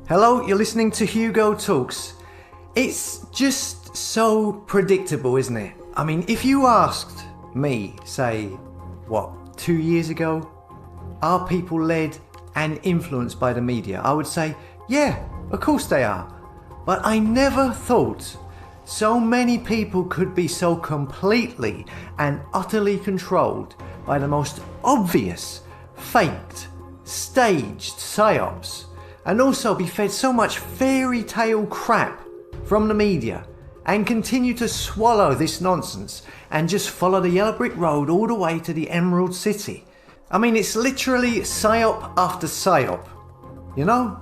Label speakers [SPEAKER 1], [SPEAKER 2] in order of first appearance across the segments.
[SPEAKER 1] Hello, you're listening to Hugo Talks. It's just so predictable, isn't it? I mean, if you asked me, say, 2 years ago, are people led and influenced by the media? I would say, yeah, of course they are. But I never thought so many people could be so completely and utterly controlled by the most obvious, faked, staged psyops, and also be fed so much fairy tale crap from the media and continue to swallow this nonsense and just follow the yellow brick road all the way to the Emerald City. I mean, it's literally psyop after psyop, you know?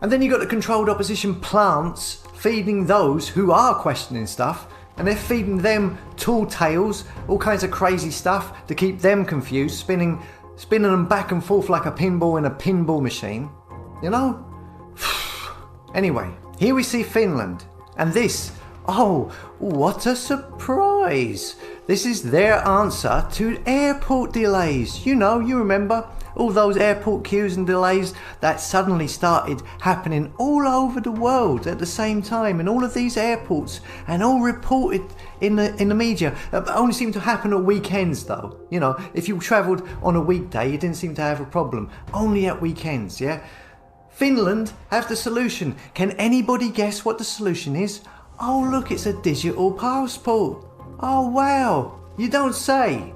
[SPEAKER 1] And then you got the controlled opposition plants feeding those who are questioning stuff, and they're feeding them tall tales, all kinds of crazy stuff to keep them confused, spinning them back and forth like a pinball in a pinball machine. You know? Anyway, here we see Finland, and this, oh, what a surprise! This is their answer to airport delays. You know, you remember all those airport queues and delays that suddenly started happening all over the world at the same time, in all of these airports, and all reported in the media. Only seemed to happen at weekends though. You know, if you travelled on a weekday, you didn't seem to have a problem. Only at weekends, yeah? Finland have the solution. Can anybody guess what the solution is? Oh look, it's a digital passport. Oh wow, you don't say.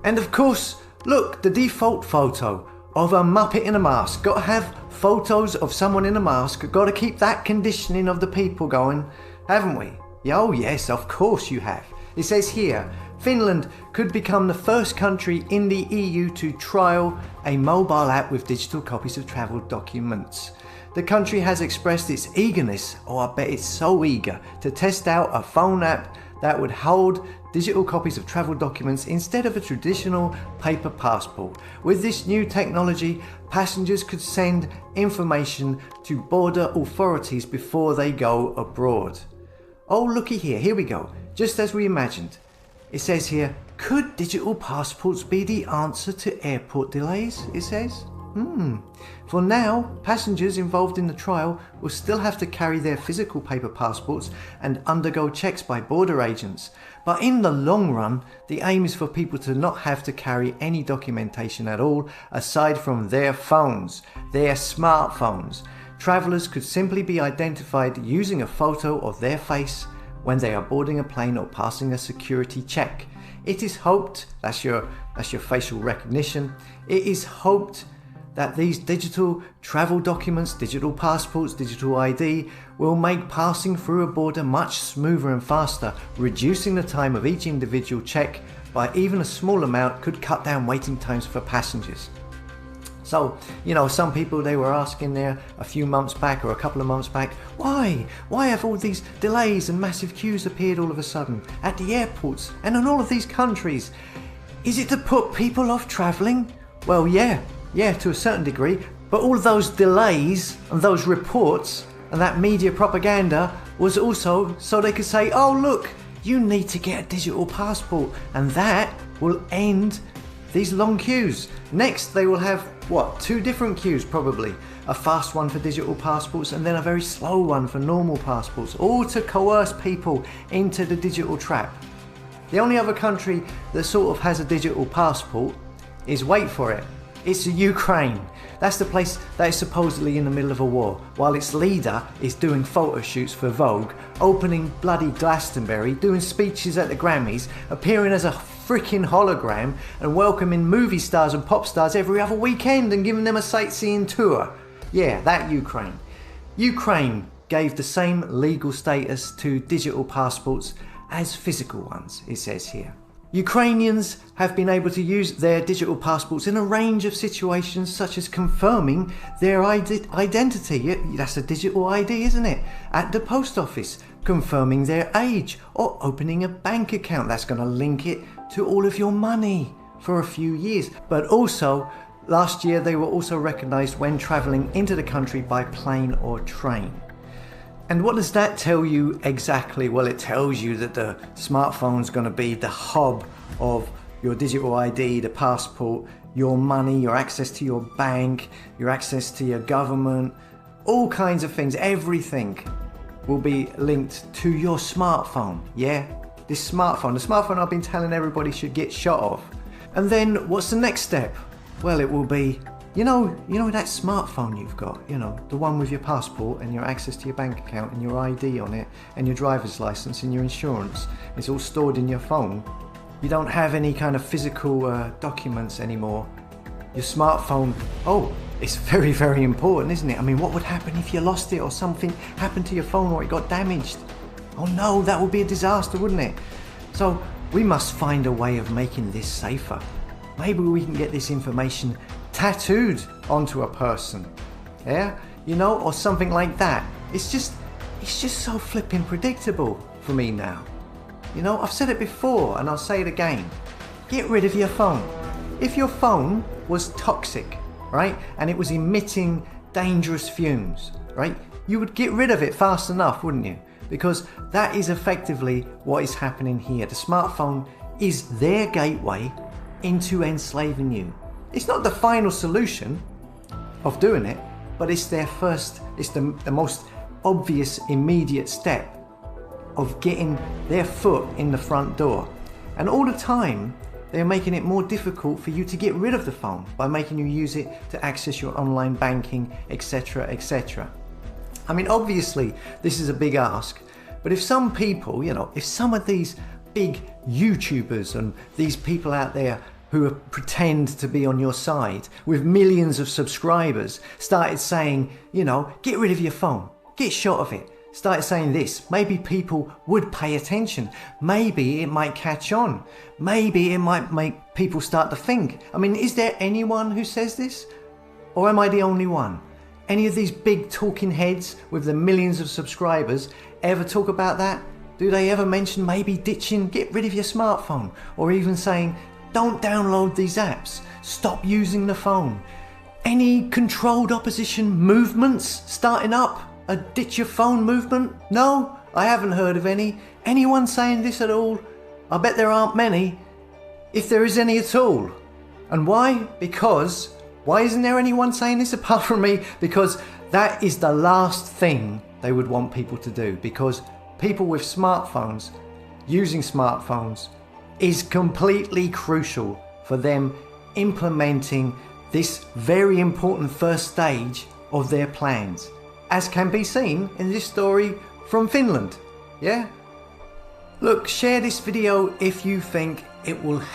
[SPEAKER 1] And of course, look, the default photo of a Muppet in a mask. Got to have photos of someone in a mask. Got to keep that conditioning of the people going, haven't we? Oh yes, of course you have. It says here, Finland could become the first country in the EU to trial a mobile app with digital copies of travel documents. The country has expressed its eagerness, I bet it's so eager, to test out a phone app that would hold digital copies of travel documents instead of a traditional paper passport. With this new technology, passengers could send information to border authorities before they go abroad. Oh, looky here we go. Just as we imagined. It says here, could digital passports be the answer to airport delays? It says. For now, passengers involved in the trial will still have to carry their physical paper passports and undergo checks by border agents. But in the long run, the aim is for people to not have to carry any documentation at all aside from their phones, their smartphones. Travellers could simply be identified using a photo of their face when they are boarding a plane or passing a security check. It is hoped, that's your facial recognition, it is hoped that these digital travel documents, digital passports, digital ID will make passing through a border much smoother and faster, reducing the time of each individual check by even a small amount could cut down waiting times for passengers. So, you know, some people, they were asking there a few months back or a couple of months back, why have all these delays and massive queues appeared all of a sudden at the airports and in all of these countries? Is it to put people off travelling? Well, yeah, to a certain degree, but all of those delays and those reports and that media propaganda was also so they could say, oh look, you need to get a digital passport, and that will end these long queues. Next they will have, two different queues probably. A fast one for digital passports and then a very slow one for normal passports, all to coerce people into the digital trap. The only other country that sort of has a digital passport is, wait for it, it's Ukraine. That's the place that is supposedly in the middle of a war, while its leader is doing photo shoots for Vogue, opening bloody Glastonbury, doing speeches at the Grammys, appearing as a freaking hologram, and welcoming movie stars and pop stars every other weekend and giving them a sightseeing tour. Yeah, that Ukraine. Ukraine gave the same legal status to digital passports as physical ones, it says here. Ukrainians have been able to use their digital passports in a range of situations, such as confirming their identity. That's a digital ID, isn't it? At the post office, confirming their age, or opening a bank account. That's going to link it to all of your money for a few years. But also, last year they were also recognised when travelling into the country by plane or train. And what does that tell you exactly? Well, it tells you that the smartphone's going to be the hub of your digital ID, the passport, your money, your access to your bank, your access to your government, all kinds of things, everything will be linked to your smartphone, yeah? This smartphone, the smartphone I've been telling everybody should get shot of. And then what's the next step? Well, it will be, you know that smartphone you've got, you know, the one with your passport and your access to your bank account and your ID on it and your driver's license and your insurance. It's all stored in your phone. You don't have any kind of physical documents anymore. Your smartphone, oh, it's very, very important, isn't it? I mean, what would happen if you lost it or something happened to your phone or it got damaged? Oh no, that would be a disaster, wouldn't it? So we must find a way of making this safer. Maybe we can get this information tattooed onto a person, yeah? You know, or something like that. It's just so flipping predictable for me now. You know, I've said it before and I'll say it again. Get rid of your phone. If your phone was toxic, right, and it was emitting dangerous fumes, right, you would get rid of it fast enough, wouldn't you? Because that is effectively what is happening here. The smartphone is their gateway into enslaving you. It's not the final solution of doing it, but it's their first, it's the most obvious immediate step of getting their foot in the front door. And all the time, they're making it more difficult for you to get rid of the phone by making you use it to access your online banking, etc., etc. I mean, obviously, this is a big ask, but if some people, you know, if some of these big YouTubers and these people out there who pretend to be on your side with millions of subscribers started saying, you know, get rid of your phone, get shot of it, started saying this, maybe people would pay attention. Maybe it might catch on. Maybe it might make people start to think. I mean, is there anyone who says this? Or am I the only one? Any of these big talking heads with the millions of subscribers ever talk about that? Do they ever mention maybe ditching, get rid of your smartphone? Or even saying, don't download these apps, stop using the phone? Any controlled opposition movements starting up? A ditch your phone movement? No, I haven't heard of any. Anyone saying this at all? I bet there aren't many, if there is any at all. And why? Because, why isn't there anyone saying this apart from me? Because that is the last thing they would want people to do. Because people with smartphones, using smartphones, is completely crucial for them implementing this very important first stage of their plans, as can be seen in this story from Finland. Yeah? Look, share this video if you think it will help.